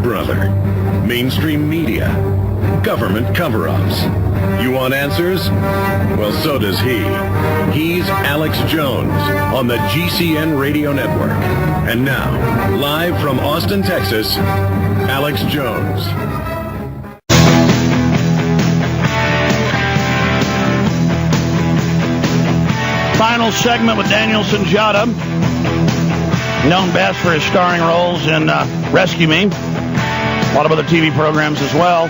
Brother. Mainstream media. Government cover-ups. You want answers? Well, so does he. He's Alex Jones on the GCN Radio Network. And now, live from Austin, Texas, Alex Jones. Final segment with Daniel Sunjata, known best for his starring roles in Rescue Me, a lot of other TV programs as well.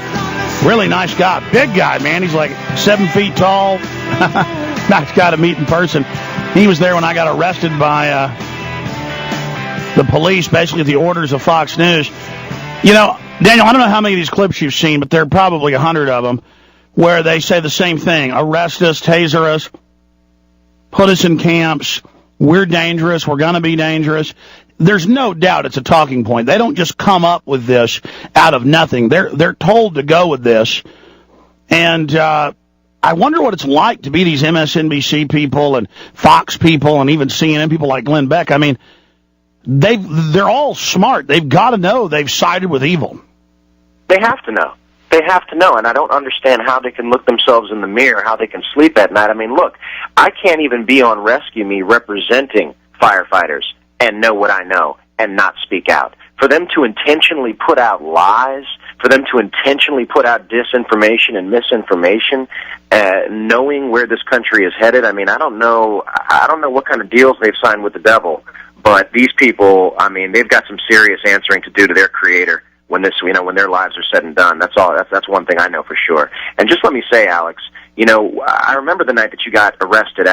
Really nice guy, big guy, man. He's like 7 feet tall. Nice guy to meet in person. He was there when I got arrested by the police, basically at the orders of Fox News. You know, Daniel, I don't know how many of these clips you've seen, but there are probably 100 of them where they say the same thing: arrest us, taser us, put us in camps, we're dangerous, we're going to be dangerous. There's no doubt it's a talking point. They don't just come up with this out of nothing. They're told to go with this. And I wonder what it's like to be these MSNBC people and Fox people and even CNN people like Glenn Beck. I mean, they're all smart. They've got to know they've sided with evil. They have to know. They have to know, and I don't understand how they can look themselves in the mirror, how they can sleep at night. I mean, look, I can't even be on Rescue Me representing firefighters and know what I know and not speak out. For them to intentionally put out lies, for them to intentionally put out disinformation and misinformation, knowing where this country is headed, I mean, I don't know what kind of deals they've signed with the devil, but these people, I mean, they've got some serious answering to do to their creator when their lives are said and done. That's all. That's one thing I know for sure. And just let me say, Alex, you know, I remember the night that you got arrested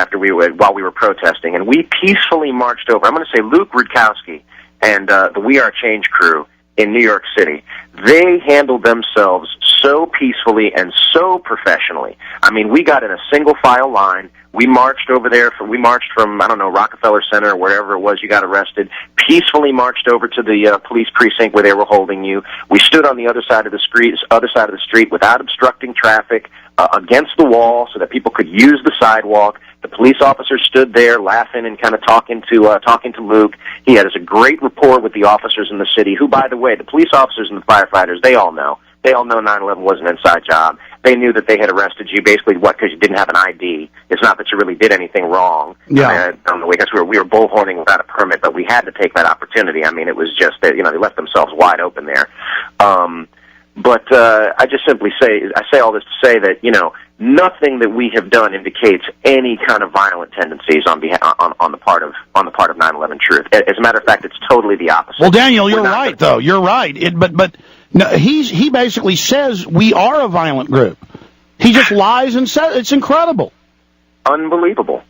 while we were protesting, and we peacefully marched over. I'm going to say Luke Rudkowski and the We Are Change crew in New York City. They handled themselves so peacefully and so professionally. I mean, we got in a single file line. We marched over there. We marched from, I don't know, Rockefeller Center or wherever it was you got arrested, peacefully marched over to the police precinct where they were holding you. We stood on the other side of the street without obstructing traffic, against the wall so that people could use the sidewalk. The police officer stood there laughing and kind of talking to Luke. He had a great rapport with the officers in the city, who, by the way, the police officers and the firefighters, they all know 9/11 was an inside job. They knew that they had arrested you basically, because you didn't have an ID. It's not that you really did anything wrong. Yeah. I guess we were bullhorning without a permit, but we had to take that opportunity. I mean, it was just that, they left themselves wide open there. But I just simply say all this to say that, nothing that we have done indicates any kind of violent tendencies on the part of 9/11 Truth. As a matter of fact, it's totally the opposite. Well, Daniel, you're right, though. You're right. But no, he basically says we are a violent group. He just lies and says it's incredible. Unbelievable.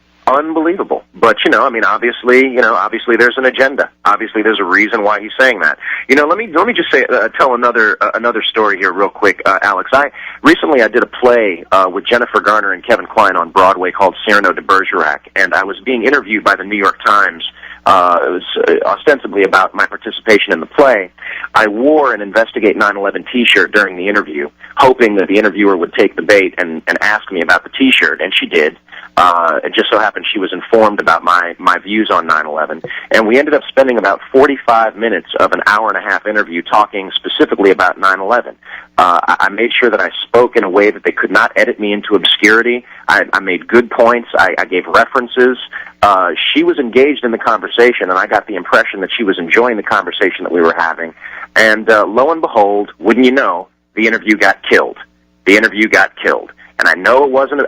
But, obviously there's an agenda. Obviously there's a reason why he's saying that. Let me just say, tell another story here real quick, Alex. Recently I did a play with Jennifer Garner and Kevin Kline on Broadway called Cyrano de Bergerac, and I was being interviewed by the New York Times. It was ostensibly about my participation in the play. I wore an Investigate 9/11 T-shirt during the interview, hoping that the interviewer would take the bait and ask me about the T-shirt, and she did. It just so happened she was informed about my views on 9/11, and we ended up spending about 45 minutes of an hour-and-a-half interview talking specifically about 9/11. I made sure that I spoke in a way that they could not edit me into obscurity. I made good points. I gave references. She was engaged in the conversation, and I got the impression that she was enjoying the conversation that we were having. And lo and behold, wouldn't you know, the interview got killed. And I know it wasn't,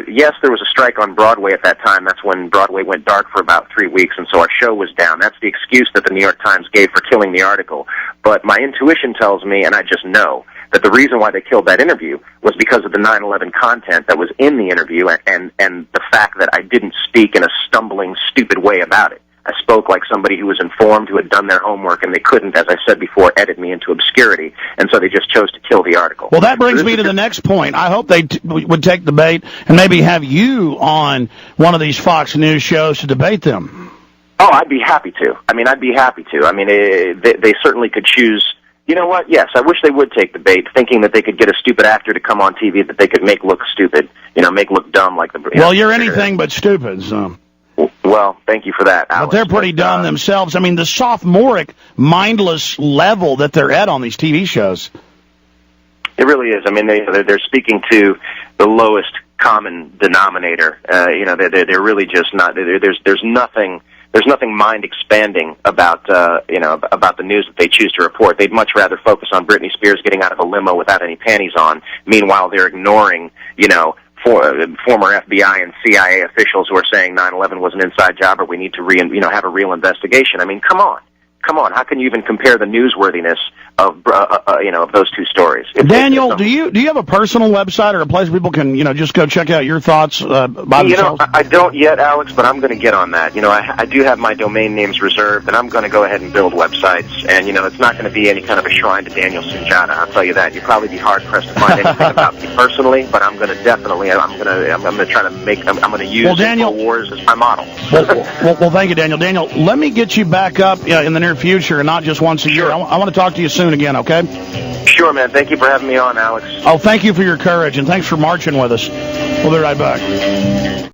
yes, there was a strike on Broadway at that time. That's when Broadway went dark for about 3 weeks, and so our show was down. That's the excuse that the New York Times gave for killing the article. But my intuition tells me, and I just know, that the reason why they killed that interview was because of the 9/11 content that was in the interview and the fact that I didn't speak in a stumbling, stupid way about it. I spoke like somebody who was informed, who had done their homework, and they couldn't, as I said before, edit me into obscurity, and so they just chose to kill the article. Well, that brings me to the next point. I hope they would take the bait and maybe have you on one of these Fox News shows to debate them. Oh, I'd be happy to. I'd be happy to. They certainly could choose. You know what? Yes, I wish they would take the bait, thinking that they could get a stupid actor to come on TV that they could make look stupid, make look dumb like the... Well, you're anything but stupid, so... Well, thank you for that, Alex. But they're pretty dumb themselves. I mean, the sophomoric, mindless level that they're at on these TV shows. It really is. I mean, they're speaking to the lowest common denominator. They're really just not. There's nothing mind expanding about about the news that they choose to report. They'd much rather focus on Britney Spears getting out of a limo without any panties on. Meanwhile, they're ignoring former FBI and CIA officials who are saying 9/11 was an inside job, or we need to have a real investigation. I mean, come on. How can you even compare the newsworthiness of those two stories? Daniel, do you have a personal website or a place people can just go check out your thoughts by themselves? I don't yet, Alex, but I'm going to get on that. I do have my domain names reserved, and I'm going to go ahead and build websites. And it's not going to be any kind of a shrine to Daniel Sunjata. I'll tell you that. You'd probably be hard pressed to find anything about me personally, but I'm going to definitely. I'm going to try to make. I'm going to use Wars as my model. Well, thank you, Daniel. Daniel, let me get you back up in the near future and not just once a year. I want to talk to you soon again, okay? Sure, man. Thank you for having me on, Alex. Oh, thank you for your courage, and thanks for marching with us. We'll be right back.